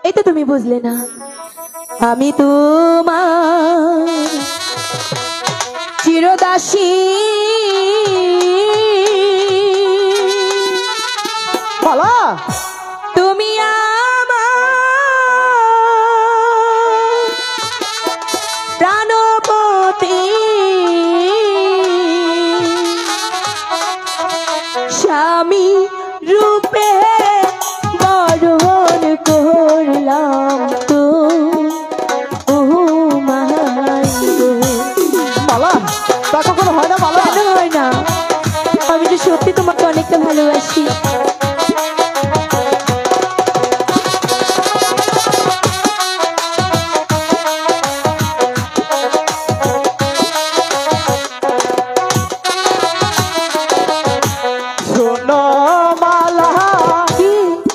এই তো তুমি বুঝলে না, আমি তোমার চিরদাসী। বলো তুমি আমার প্রাণপতি, স্বামী রূপে বরণ করলাম তো। মালা তা কখনো হয় না মালা? কেন হয় না? আমি তো সত্যি তোমাকে অনেকটা ভালোবাসি। শোনো মালা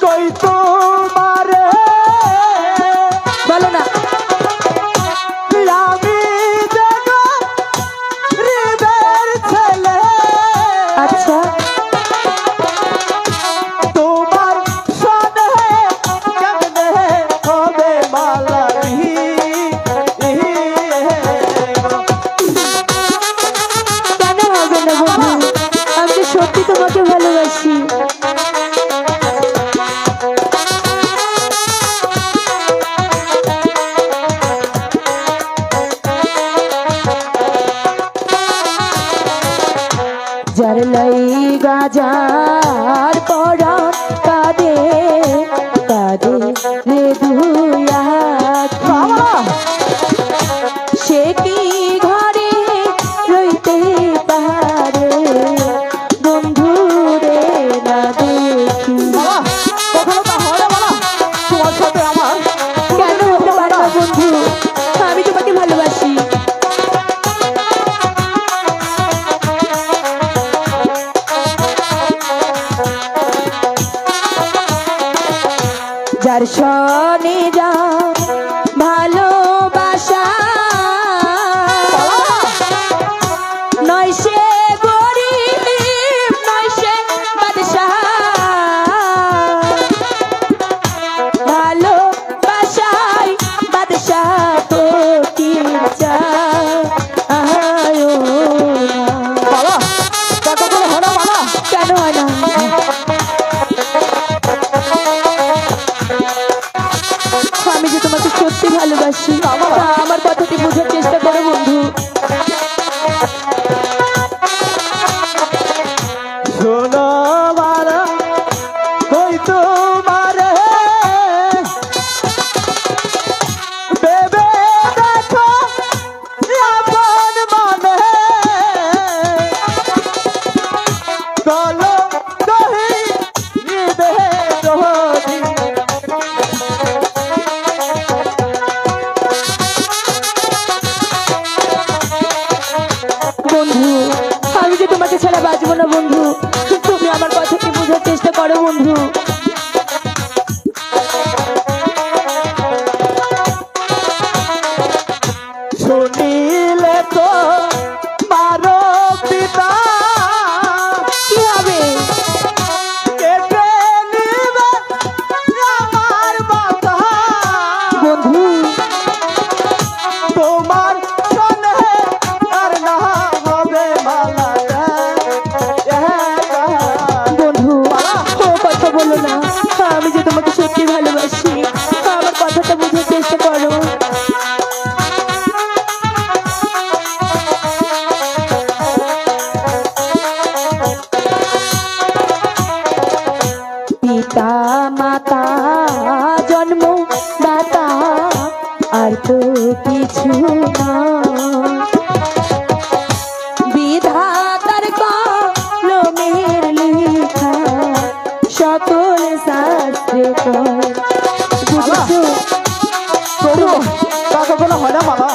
কই তোমারে বলো না। আমি দেখো হৃদয়ের ছেলে। আচ্ছা, তোমার সনে কেমনে হবে মালা? কেন হবে না বন্ধু? আমি তো সত্যি তোমাকে ভালোবাসি। যার লাইগা যার পরাণ কাঁদে কাঁদে রে দুই আঁখি, সে কি ঘরে রইতে পারে বন্ধু রে না দেখি। কখনো তা হয় না মালা? তোমার সাথে আমার কেন হতে পারে না বন্ধু? আমি তোমাকে ভালোবাসি। যার সনে যা ভালোবাসা, নয় সে গরিব নয় সে বাদশাহ, ভালোবাসায় বাদশাহ ফকির চায় মালা তা কখনো হয় না মালা? কেন হয় না? আমি যে তোমাকে সত্যি ভালোবাসি, আমার কথাটি বোঝার চেষ্টা করো বন্ধু। শোনো মালা কই তোমারে ভেবে দেখো আপন মনে। কলো দহি হৃদয়ে দহি বন্ধু, আমি যে তোমাকে ছাড়া বাঁচবো না বন্ধু। তুমি আমার কথাটি বোঝার চেষ্টা করো বন্ধু। শুনিলে তো মারো পিতা কি হবে? কেটে নিবে আমার মাথা। বন্ধু, তোমার সনে আর না হবে মালা। বন্ধু ও কথা বলো না। আমি যে তোমাকে সত্যি ভালোবাসি, আমার কথাটা বোঝার চেষ্টা করো। পিতা মাতা জন্ম দাতা আর তো কিছু না, বিধাতার কলমের লেখা সকল শাস্ত্রে কয়। বুঝেছো? তা কখনো হয় না মালা?